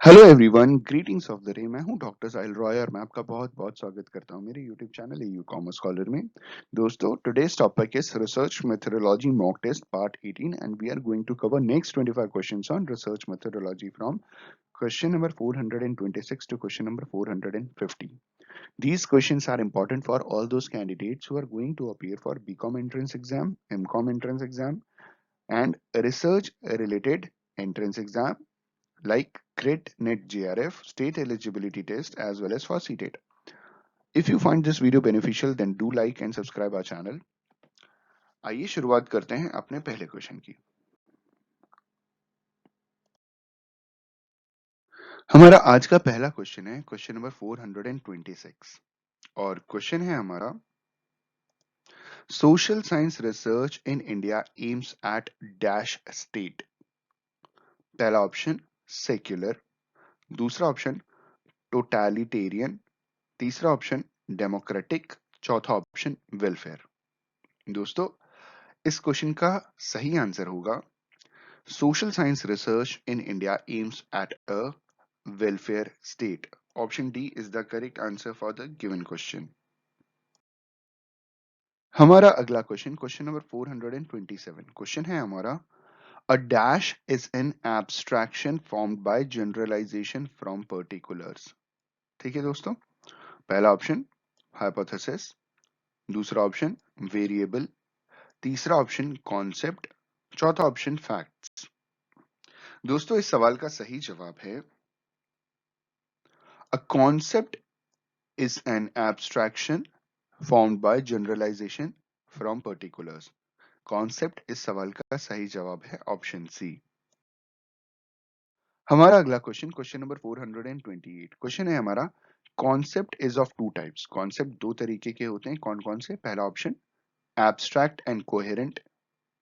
Hello everyone, greetings of the day. मैं हूं doctor साहिल रॉय और मैं आपका बहुत बहुत स्वागत करता हूं मेरे YouTube channel U Commerce Scholar में। दोस्तों, today's topic is research methodology mock test part 18 and we are going to cover next 25 questions on research methodology from question number 426 to question number 450. These questions are important for all those candidates who are going to appear for BCom entrance exam, MCom entrance exam and research related entrance exam like CRIT, NET, JRF, state eligibility test as well as for CTET. If you find this video beneficial then do like and subscribe our channel. आइए शुरुआत करते हैं अपने पहले question की। हमारा आज का पहला क्वेश्चन है क्वेश्चन नंबर 426 और क्वेश्चन है हमारा social science research in India aims at dash state. पहला ऑप्शन सेक्युलर, दूसरा ऑप्शन टोटलिटेरियन, तीसरा ऑप्शन डेमोक्रेटिक, चौथा ऑप्शन वेलफेयर। दोस्तों, इस क्वेश्चन का सही आंसर होगा social science research in India aims at a welfare state. Option D is the correct answer for the given question. हमारा अगला क्वेश्चन क्वेश्चन नंबर 427 क्वेश्चन है हमारा a dash is an abstraction formed by generalisation from particulars. ठीक है दोस्तों, पहला option hypothesis, दूसरा option variable, तीसरा ऑप्शन कॉन्सेप्ट, चौथा ऑप्शन फैक्ट्स। दोस्तों, इस सवाल का सही जवाब है a concept is an abstraction formed by generalisation from particulars. Concept इस सवाल का सही जवाब है ऑप्शन सी। हमारा अगला क्वेश्चन क्वेश्चन नंबर 428 क्वेश्चन है हमारा concept is of two types. कॉन्सेप्ट दो तरीके के होते हैं, कौन कौन से? पहला ऑप्शन एब्स्ट्रैक्ट एंड कोहेरेंट,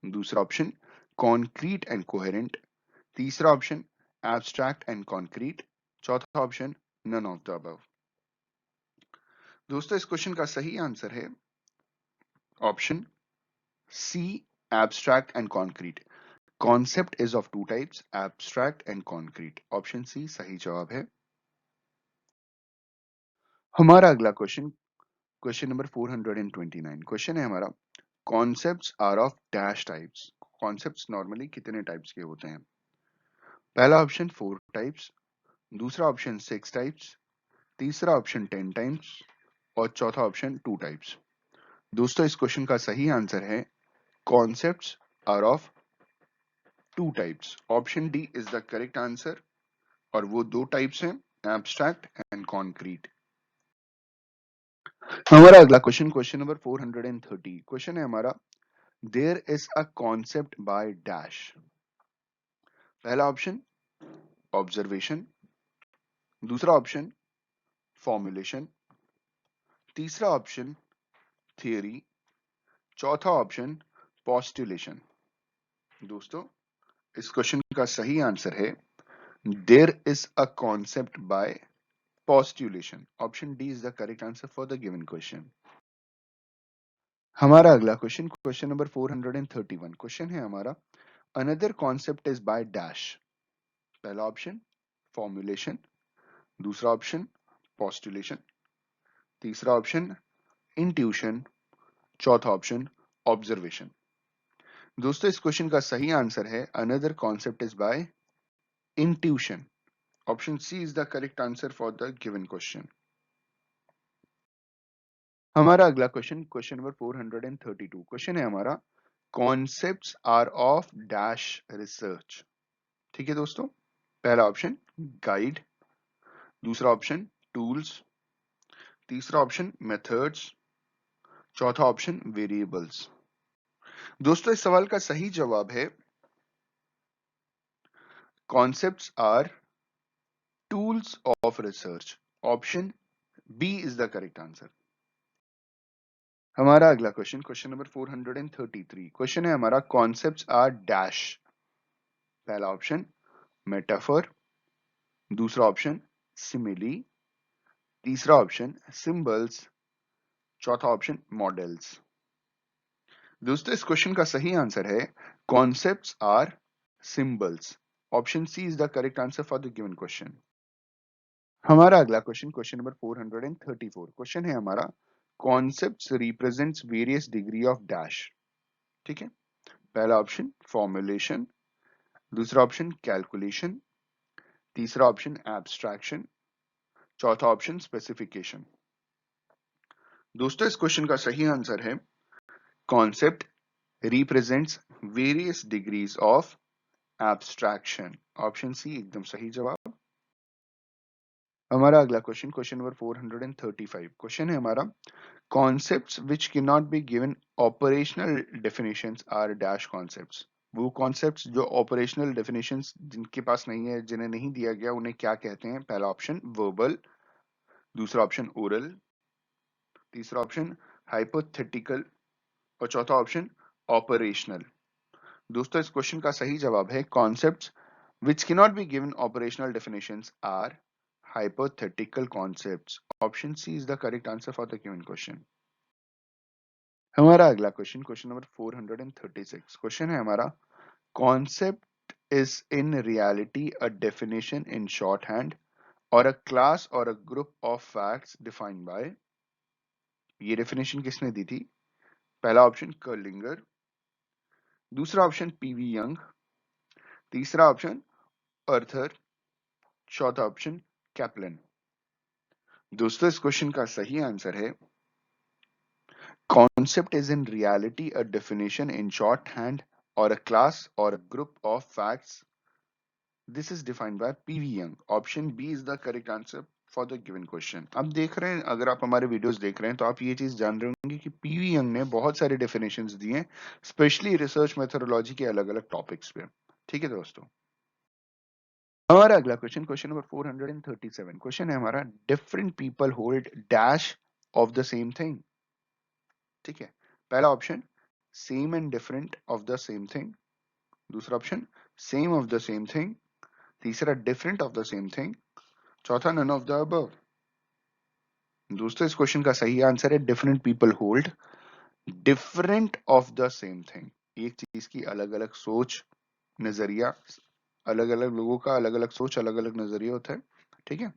दूसरा ऑप्शन कॉन्क्रीट एंड कोहेरेंट, तीसरा ऑप्शन एब्स्ट्रैक्ट एंड कॉन्क्रीट, चौथा option none of the above. दोस्तों, इस क्वेश्चन का सही आंसर है option C abstract and concrete. Concept is of two types, abstract and concrete. Option C सही जवाब है। हमारा अगला क्वेश्चन क्वेश्चन नंबर 429 क्वेश्चन है हमारा concepts are of dash types. Concepts normally कितने टाइप्स के होते हैं? पहला ऑप्शन 4 टाइप्स, दूसरा ऑप्शन 6 टाइप्स, तीसरा ऑप्शन 10 टाइप्स और चौथा ऑप्शन 2 टाइप्स। दोस्तों, इस क्वेश्चन का सही आंसर है concepts are of 2 types. Option D is the correct answer और वो दो टाइप्स हैं एब्स्ट्रैक्ट एंड कॉन्क्रीट। हमारा अगला क्वेश्चन क्वेश्चन नंबर 430 क्वेश्चन है हमारा there is a concept by dash. पहला ऑप्शन ऑब्जर्वेशन, दूसरा ऑप्शन फॉर्मुलेशन, तीसरा ऑप्शन थियरी, चौथा ऑप्शन पोस्टुलेशन। दोस्तों, इस क्वेश्चन का सही आंसर है there is a concept by postulation. Option D is the correct answer for the given question. हमारा अगला क्वेश्चन क्वेश्चन नंबर 431 क्वेश्चन है हमारा another concept is by dash. पहला ऑप्शन फॉर्मुलेशन, दूसरा ऑप्शन पोस्टुलेशन, तीसरा ऑप्शन इंट्यूशन, चौथा option observation. दोस्तों, इस क्वेश्चन का सही आंसर है another concept is by intuition. Option C is the correct answer for the given question. हमारा अगला क्वेश्चन क्वेश्चन नंबर 432 क्वेश्चन है हमारा concepts are of dash research. ठीक है दोस्तों, पहला ऑप्शन गाइड, दूसरा ऑप्शन टूल्स, तीसरा ऑप्शन मेथड्स, चौथा ऑप्शन वेरिएबल्स। दोस्तों, इस सवाल का सही जवाब है concepts are tools of research. Option B is the correct answer. हमारा अगला क्वेश्चन क्वेश्चन नंबर 433 क्वेश्चन है हमारा कॉन्सेप्ट्स आर डैश। पहला ऑप्शन मेटाफर, दूसरा ऑप्शन सिमिली, तीसरा ऑप्शन सिंबल्स, चौथा ऑप्शन मॉडल्स। दोस्तों, इस क्वेश्चन का सही आंसर है concepts are symbols. Option C is the correct answer for the given question. हमारा अगला क्वेश्चन, क्वेश्चन नंबर 434, क्वेश्चन है हमारा concepts represents various degree of dash. ठीक है, पहला ऑप्शन फॉर्मुलेशन, दूसरा ऑप्शन कैलकुलेशन, तीसरा ऑप्शन एब्स्ट्रैक्शन, चौथा ऑप्शन स्पेसिफिकेशन। दोस्तों इस क्वेश्चन का सही आंसर है concept represents various degrees of abstraction. Option C एकदम सही जवाब। हमारा अगला क्वेश्चन, क्वेश्चन नंबर 435, क्वेश्चन है हमारा concepts which cannot be given operational definitions are dash concepts। वो concepts जो operational definitions जिनके पास नहीं है, जिन्हें नहीं दिया गया, उन्हें क्या कहते हैं? पहला ऑप्शन verbal, दूसरा ऑप्शन oral, तीसरा ऑप्शन hypothetical और चौथा ऑप्शन operational। दोस्तों इस क्वेश्चन का सही जवाब है concepts which cannot be given operational definitions are hypothetical concepts। Option C is the correct answer for the given question। हमारा अगला क्वेश्चन, क्वेश्चन नंबर 436, क्वेश्चन है हमारा concept is in reality a definition in short hand और अ class और a group of facts defined by. ये definition किसने दी थी? पहला ऑप्शन कर्लिंगर, दूसरा ऑप्शन पीवी यंग, तीसरा ऑप्शन अर्थर, चौथा ऑप्शन कैप्लन। दोस्तों इस क्वेश्चन का सही आंसर है concept is in reality a definition in shorthand or a class or a group of facts. This is defined by P.V. Young। Option B is the correct answer for the given question। अब देख रहे हैं, अगर आप हमारे videos देख रहे हैं तो आप ये चीज जान रहे होंगे कि पीवी यंग ने बहुत सारे डेफिनेशंस दिए हैं, स्पेशली रिसर्च मेथोडोलॉजी के अलग अलग टॉपिक्स पे। ठीक है दोस्तों, हमारा अगला क्वेश्चन, क्वेश्चन नंबर 437, क्वेश्चन है हमारा different people hold dash of the same thing. ठीक है, पहला option same and different of the same thing, दूसरा option same of the same thing, तीसरा different of the same thing, चौथा none of the above. दोस्तों इस question का सही आंसर है different people hold different of the same thing. एक चीज की अलग अलग सोच, नजरिया, अलग अलग लोगों का अलग अलग सोच, अलग अलग नजरिया होता है। ठीक है,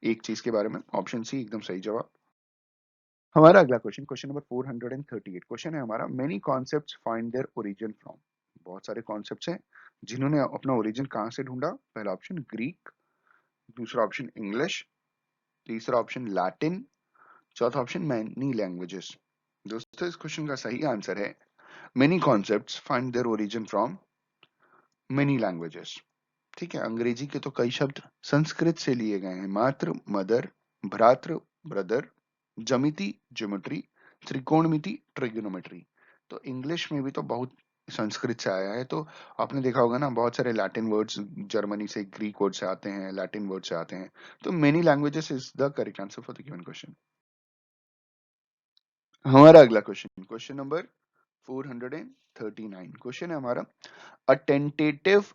एक चीज के बारे में। ऑप्शन सी एकदम सही जवाब। हमारा अगला क्वेश्चन, क्वेश्चन नंबर 438, क्वेश्चन है हमारा many concepts find their origin from. बहुत सारे कॉन्सेप्ट्स हैं जिन्होंने अपना ओरिजिन कहां से ढूंढा? पहला ऑप्शन ग्रीक, दूसरा ऑप्शन इंग्लिश, तीसरा ऑप्शन लैटिन, चौथा ऑप्शन मैनी लैंग्वेजेस। दोस्तों इस क्वेश्चन का सही आंसर है many concepts find their origin from many languages. ठीक है, अंग्रेजी के तो कई शब्द संस्कृत से लिए गए हैं, मात्र मदर, भ्रातृ ब्रदर, जमिति ज्योमेट्री, त्रिकोणमिति ट्रिग्नोमेट्री। तो इंग्लिश में भी तो बहुत संस्कृत से आया है। तो आपने देखा होगा ना, बहुत सारे लैटिन वर्ड्स जर्मनी से, ग्रीक वर्ड से आते हैं, लैटिन वर्ड से आते हैं। तो many languages is the correct answer for the given question. हमारा अगला क्वेश्चन, क्वेश्चन नंबर 439, क्वेश्चन है हमारा a tentative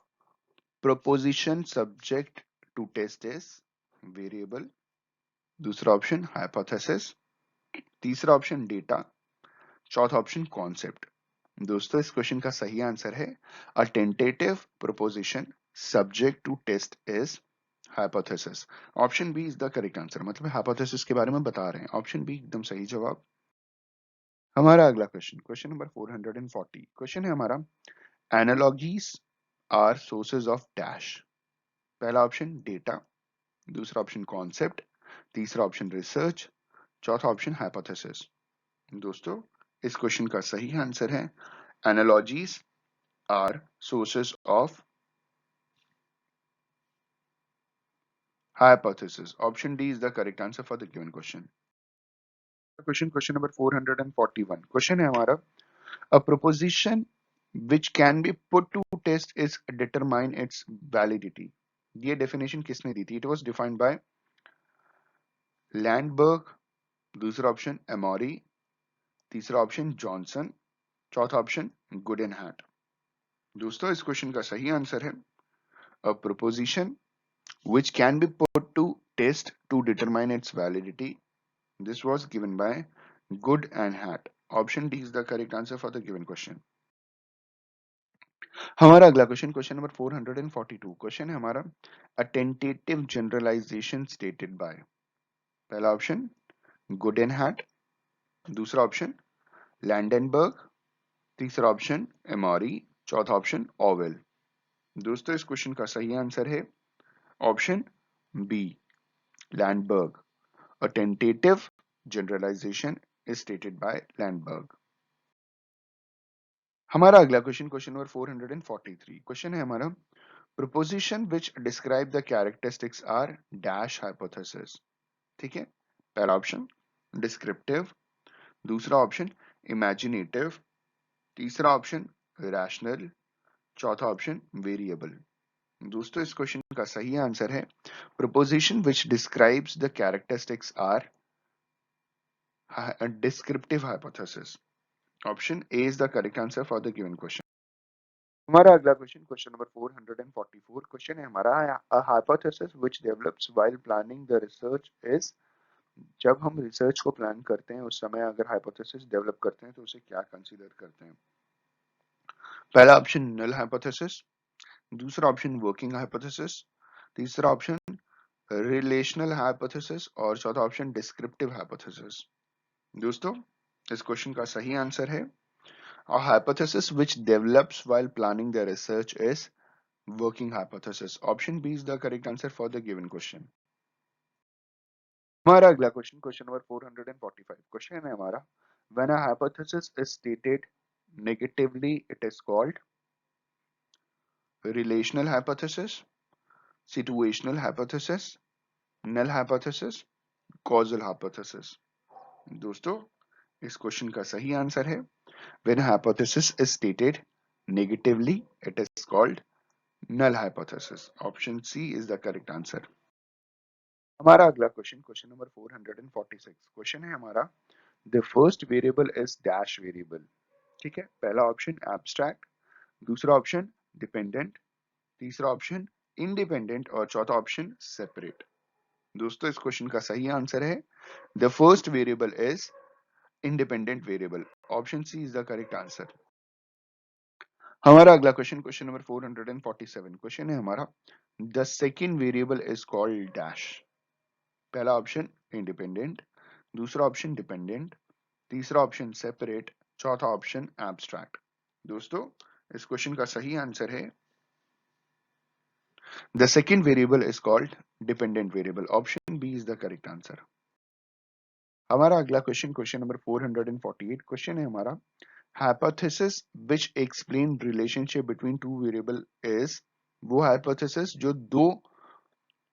proposition subject to test is variable, दूसरा ऑप्शन हाइपोथेसिस, तीसरा ऑप्शन डेटा, चौथा ऑप्शन कॉन्सेप्ट। दोस्तों इस क्वेश्चन का सही आंसर है a tentative proposition subject to test is hypothesis. Option B is the correct answer, मतलब हाइपोथेसिस के बारे में बता रहे हैं। ऑप्शन बी एकदम सही जवाब। हमारा अगला क्वेश्चन, क्वेश्चन नंबर 440, क्वेश्चन है हमारा analogies are sources of dash. पहला ऑप्शन डेटा, दूसरा ऑप्शन कॉन्सेप्ट, तीसरा ऑप्शन रिसर्च, चौथा ऑप्शन हाइपोथेसिस। दोस्तों इस क्वेश्चन का सही आंसर है analogies are sources of hypothesis। Option D is the correct answer for the given question। Question, question number 441, question है हमारा a proposition which can be put to test is determine its validity। ये definition किसने दी थी? It was defined by लैंडबर्ग, दूसरा option एमोरी, तीसरा option Johnson, चौथा option गुडेनहैट। दोस्तों इस क्वेश्चन का सही आंसर है a proposition which can be put to test to determine its validity। This was given by Good and Hat। Option D is the correct answer for the given question। हमारा अगला question, question number 442, question है हमारा a tentative generalisation stated by. पहला option Goode and Hatt, दूसरा option लैंडेनबर्ग, तीसरा option एमॉरी, चौथा option oval. दोस्तों इस क्वेश्चन का सही आंसर है option B, Lundberg. A tentative generalisation is stated by Lundberg. हमारा अगला क्वेश्चन, क्वेश्चन नंबर 443, क्वेश्चन है हमारा proposition which describe the characteristics are dash hypothesis. ठीक है, पहला ऑप्शन डिस्क्रिप्टिव, दूसरा ऑप्शन इमेजिनेटिव, तीसरा ऑप्शन रैशनल, चौथा ऑप्शन वेरिएबल। दोस्तों इस क्वेश्चन का सही आंसर है proposition which describes the characteristics are descriptive hypothesis. Option A is the correct answer for the given question. हमारा अगला क्वेश्चन, क्वेश्चन नंबर 444, क्वेश्चन है हमारा a hypothesis which develops while planning the research is. जब हम research को plan करते हैं उस समय अगर हाइपोथेसिस डेवलप करते हैं तो उसे क्या कंसीडर करते हैं। पहला ऑप्शन नल हाइपोथेसिस, दूसरा ऑप्शन वर्किंग हाइपोथेसिस, तीसरा ऑप्शन रिलेशनल हाइपोथेसिस और चौथा ऑप्शन डिस्क्रिप्टिव हाइपोथेसिस। दोस्तों इस क्वेश्चन का सही आंसर है a hypothesis which develops while planning the research is working hypothesis. Option B is the correct answer for the given question. हमारा अगला क्वेश्चन, क्वेश्चन नंबर 445, क्वेश्चन है हमारा when a hypothesis is stated negatively it is called relational hypothesis, situational hypothesis, null hypothesis, causal hypothesis। दोस्तों इस question का सही answer है when a hypothesis is stated negatively it is called null hypothesis. Option C is the correct answer. हमारा अगला question, question number 446, question है हमारा the first variable is dash variable. ठीक है, पहला ऑप्शन एब्स्ट्रैक्ट, दूसरा ऑप्शन डिपेंडेंट, तीसरा option independent और चौथा ऑप्शन सेपरेट। दोस्तों इस क्वेश्चन का सही आंसर है the first variable is independent variable. Option C is the correct answer. हमारा अगला क्वेश्चन, क्वेश्चन नंबर 447, क्वेश्चन है हमारा the second variable is called dash. पहला ऑप्शन इंडिपेंडेंट, दूसरा ऑप्शन डिपेंडेंट, तीसरा ऑप्शन सेपरेट, चौथा ऑप्शन एब्स्ट्रैक्ट। दोस्तों इस क्वेश्चन का सही आंसर है the second variable is called dependent variable. Option B is the correct answer. हमारा अगला क्वेश्चन, क्वेश्चन नंबर 448, क्वेश्चन है हमारा hypothesis which explain relationship between two variable is. वो हाइपोथेसिस जो दो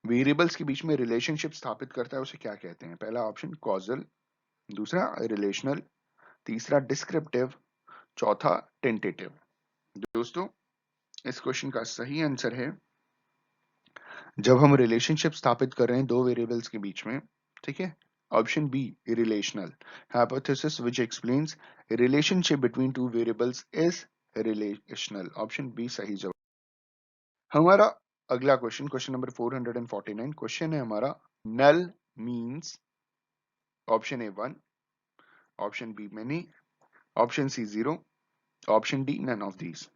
वेरिएबल्स के बीच में रिलेशनशिप स्थापित करता है उसे क्या कहते हैं। पहला ऑप्शन कॉजल, दूसरा रिलेशनल, तीसरा डिस्क्रिप्टिव, चौथा टेंटेटिव। दोस्तों इस क्वेश्चन का सही आंसर है जब हम रिलेशनशिप स्थापित कर रहे हैं दो वेरिएबल्स के बीच में, ठीक है, option B relational. Hypothesis which explains relationship between two variables is relational. Option B सही जवाब। हमारा अगला क्वेश्चन, क्वेश्चन नंबर 449, क्वेश्चन है हमारा null means. Option A 1, option B many, option C 0, option D none of these.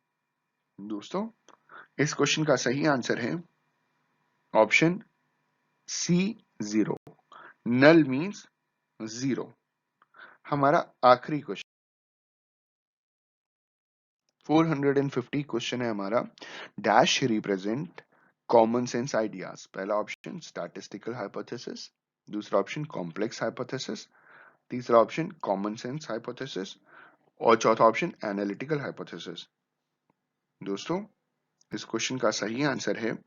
दोस्तों इस question का सही आंसर है ऑप्शन सी 0, नल मीन्स 0। हमारा आखिरी क्वेश्चन 450, क्वेश्चन है हमारा dash represent common sense ideas. पहला ऑप्शन स्टैटिस्टिकल हाइपोथेसिस, दूसरा ऑप्शन कॉम्प्लेक्स हाइपोथेसिस, तीसरा ऑप्शन कॉमन सेंस हाइपोथेसिस और चौथा ऑप्शन एनालिटिकल हाइपोथेसिस। दोस्तों इस क्वेश्चन का सही आंसर है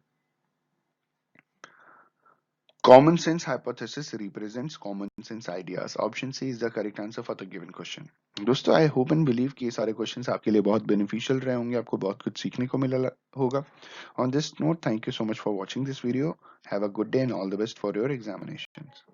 common sense hypothesis represents common sense ideas. Option C is the correct answer for the given question. दोस्तों आई होप एंड बिलीव कि ये सारे क्वेश्चंस आपके लिए बहुत बेनिफिशियल रहे होंगे, आपको बहुत कुछ सीखने को मिला होगा। On this note, thank you so much for watching this video. Have a good day and all the best for your examinations.